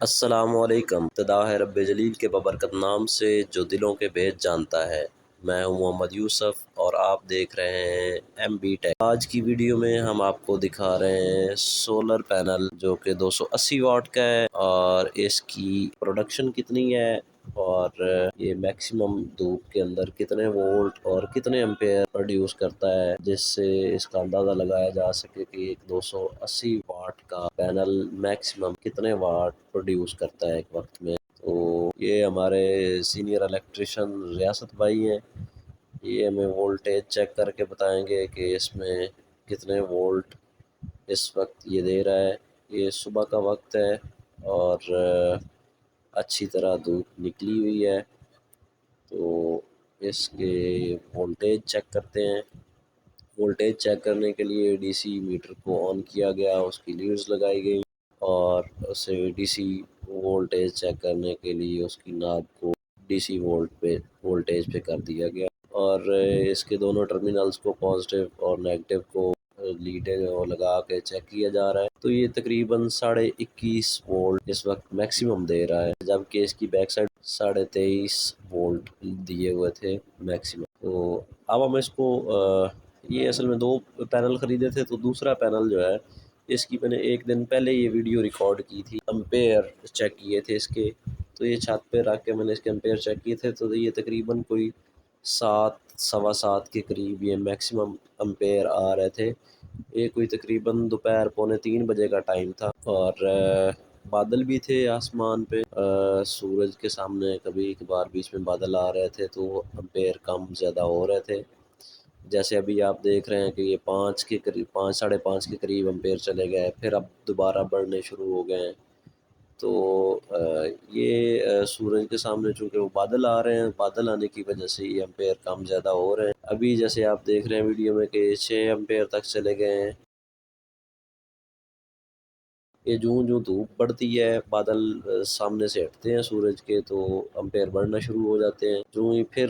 السلام علیکم۔ ابتدا ہے رب جلیل کے ببرکت نام سے جو دلوں کے بھید جانتا ہے۔ میں ہوں محمد یوسف اور آپ دیکھ رہے ہیں ایم بی ٹیک۔ آج کی ویڈیو میں ہم آپ کو دکھا رہے ہیں سولر پینل جو کہ 280 واٹ کا ہے اور اس کی پروڈکشن کتنی ہے اور یہ میکسیمم دھوپ کے اندر کتنے وولٹ اور کتنے امپیئر پروڈیوس کرتا ہے، جس سے اس کا اندازہ لگایا جا سکے کہ ایک 280 واٹ کا پینل میکسیمم کتنے واٹ پروڈیوس کرتا ہے ایک وقت میں۔ تو یہ ہمارے سینئر الیکٹریشین ریاست بھائی ہیں، یہ ہمیں وولٹیج چیک کر کے بتائیں گے کہ اس میں کتنے وولٹ اس وقت یہ دے رہا ہے۔ یہ صبح کا وقت ہے اور اچھی طرح دھوپ نکلی ہوئی ہے، تو اس کے وولٹیج چیک کرتے ہیں۔ وولٹیج چیک کرنے کے لیے ڈی سی میٹر کو آن کیا گیا، اس کی لیڈز لگائی گئی اور اسے ڈی سی وولٹیج چیک کرنے کے لیے اس کی ناب کو ڈی سی وولٹیج پہ کر دیا گیا اور اس کے دونوں ٹرمینلز کو پازیٹیو اور نیگیٹو کو لیڈ لگا کے چیک کیا جا رہا ہے۔ تو یہ تقریباً 21.5 وولٹ اس وقت میکسیمم دے رہا ہے، جبکہ اس کی بیک سائڈ 23.5 وولٹ دیے ہوئے تھے میکسیمم۔ تو اب ہم اس کو یہ اصل میں 2 پینل خریدے تھے، تو دوسرا پینل جو ہے اس کی میں نے ایک دن پہلے یہ ویڈیو ریکارڈ کی تھی، امپیئر چیک کیے تھے اس کے۔ تو یہ چھت پہ رکھ کے میں نے اس کے امپیئر چیک کیے تھے، تو یہ تقریباً کوئی 7 سوا 7 کے قریب یہ میکسیمم امپیئر آ رہے تھے۔ یہ کوئی تقریباً دوپہر 2:45 بجے کا ٹائم تھا اور بادل بھی تھے آسمان پہ، سورج کے سامنے کبھی کبھار بیچ میں بادل آ رہے تھے تو امپیئر کم زیادہ ہو رہے تھے۔ جیسے ابھی آپ دیکھ رہے ہیں کہ یہ 5 کے قریب 5 ساڑھے 5 کے قریب امپیئر چلے گئے، پھر اب دوبارہ بڑھنے شروع ہو گئے ہیں۔ تو یہ سورج کے سامنے چونکہ وہ بادل آ رہے ہیں، بادل آنے کی وجہ سے یہ امپیئر کم زیادہ ہو رہے ہیں۔ ابھی جیسے آپ دیکھ رہے ہیں ویڈیو میں کہ 6 امپیئر تک چلے گئے ہیں۔ یہ جوں دھوپ بڑھتی ہے، بادل سامنے سے ہٹتے ہیں سورج کے، تو امپیئر بڑھنا شروع ہو جاتے ہیں۔ جو ہی پھر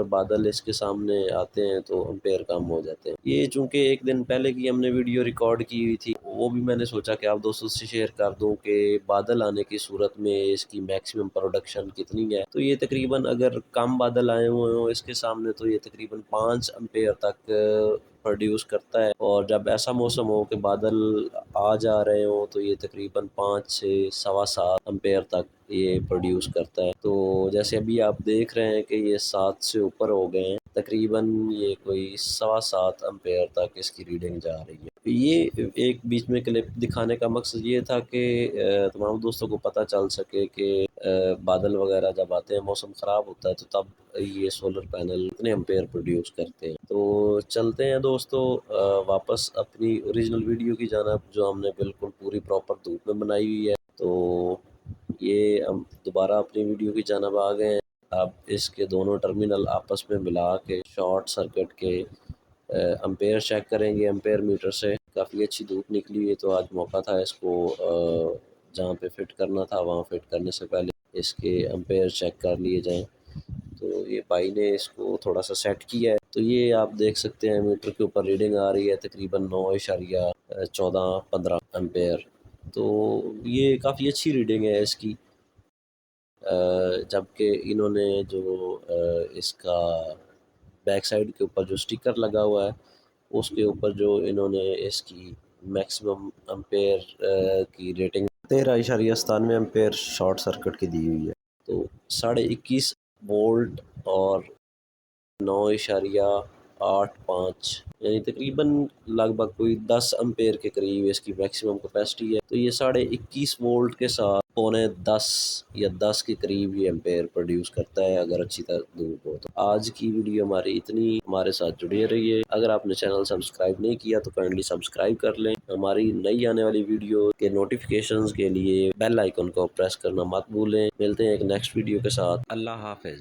بادل اس کے سامنے آتے ہیں تو امپیئر کم ہو جاتے ہیں۔ یہ چونکہ ایک دن پہلے کی ہم نے ویڈیو ریکارڈ کی ہوئی تھی، وہ بھی میں نے سوچا کہ آپ دوستوں سے شیئر کر دوں کہ بادل آنے کی صورت میں اس کی میکسیمم پروڈکشن کتنی ہے۔ تو یہ تقریباً اگر کم بادل آئے ہوئے ہوں اس کے سامنے تو یہ تقریباً 5 امپیئر تک پروڈیوس کرتا ہے، اور جب ایسا موسم ہو کہ بادل آ جا رہے ہوں تو یہ تقریباً 5 سے سوا 7 امپیئر تک یہ پروڈیوس کرتا ہے۔ تو جیسے ابھی آپ دیکھ رہے ہیں کہ یہ 7 سے اوپر ہو گئے ہیں، تقریباً یہ کوئی سوا 7 امپیئر تک اس کی ریڈنگ جا رہی ہے۔ یہ ایک بیچ میں کلپ دکھانے کا مقصد یہ تھا کہ تمام دوستوں کو پتہ چل سکے کہ بادل وغیرہ جب آتے ہیں، موسم خراب ہوتا ہے، تو تب یہ سولر پینل کتنے امپیئر پروڈیوس کرتے ہیں۔ تو چلتے ہیں دوستو واپس اپنی اوریجنل ویڈیو کی جانب، جو ہم نے بالکل پوری پراپر دھوپ میں بنائی ہوئی ہے۔ تو یہ ہم دوبارہ اپنی ویڈیو کی جانب آ گئے ہیں۔ اب اس کے دونوں ٹرمینل آپس میں ملا کے شارٹ سرکٹ کے امپیئر چیک کریں گے امپیئر میٹر سے۔ کافی اچھی دھوپ نکلی ہے تو آج موقع تھا اس کو جہاں پہ فٹ کرنا تھا وہاں فٹ کرنے سے پہلے اس کے امپیئر چیک کر لیے جائیں۔ تو یہ بھائی نے اس کو تھوڑا سا سیٹ کیا ہے، تو یہ آپ دیکھ سکتے ہیں میٹر کے اوپر ریڈنگ آ رہی ہے تقریباً 9.14-15 امپیئر۔ تو یہ کافی اچھی ریڈنگ ہے اس کی، جبکہ انہوں نے جو اس کا بیک سائڈ کے اوپر جو سٹیکر لگا ہوا ہے اس کے اوپر جو انہوں نے اس کی میکسیمم امپیئر کی ریٹنگ 13.97 امپیئر شارٹ سرکٹ کی دی ہوئی ہے۔ تو 21.5 وولٹ اور 9.85 یعنی تقریباً لگ بھگ کوئی 10 امپیئر کے قریب اس کی میکسیمم کیپیسٹی ہے۔ تو یہ 21.5 وولٹ کے ساتھ 9.10 یا 10 کے قریب یہ امپیئر پروڈیوس کرتا ہے اگر اچھی طرح دھوپ ہو۔ تو آج کی ویڈیو ہماری اتنی، ہمارے ساتھ جڑے رہیے۔ اگر آپ نے چینل سبسکرائب نہیں کیا تو کائنڈلی سبسکرائب کر لیں۔ ہماری نئی آنے والی ویڈیو کے نوٹیفیکیشنز کے لیے بیل آئیکن کو پریس کرنا مت بھولیں۔ ملتے ہیں ایک نیکسٹ ویڈیو کے ساتھ۔ اللہ حافظ۔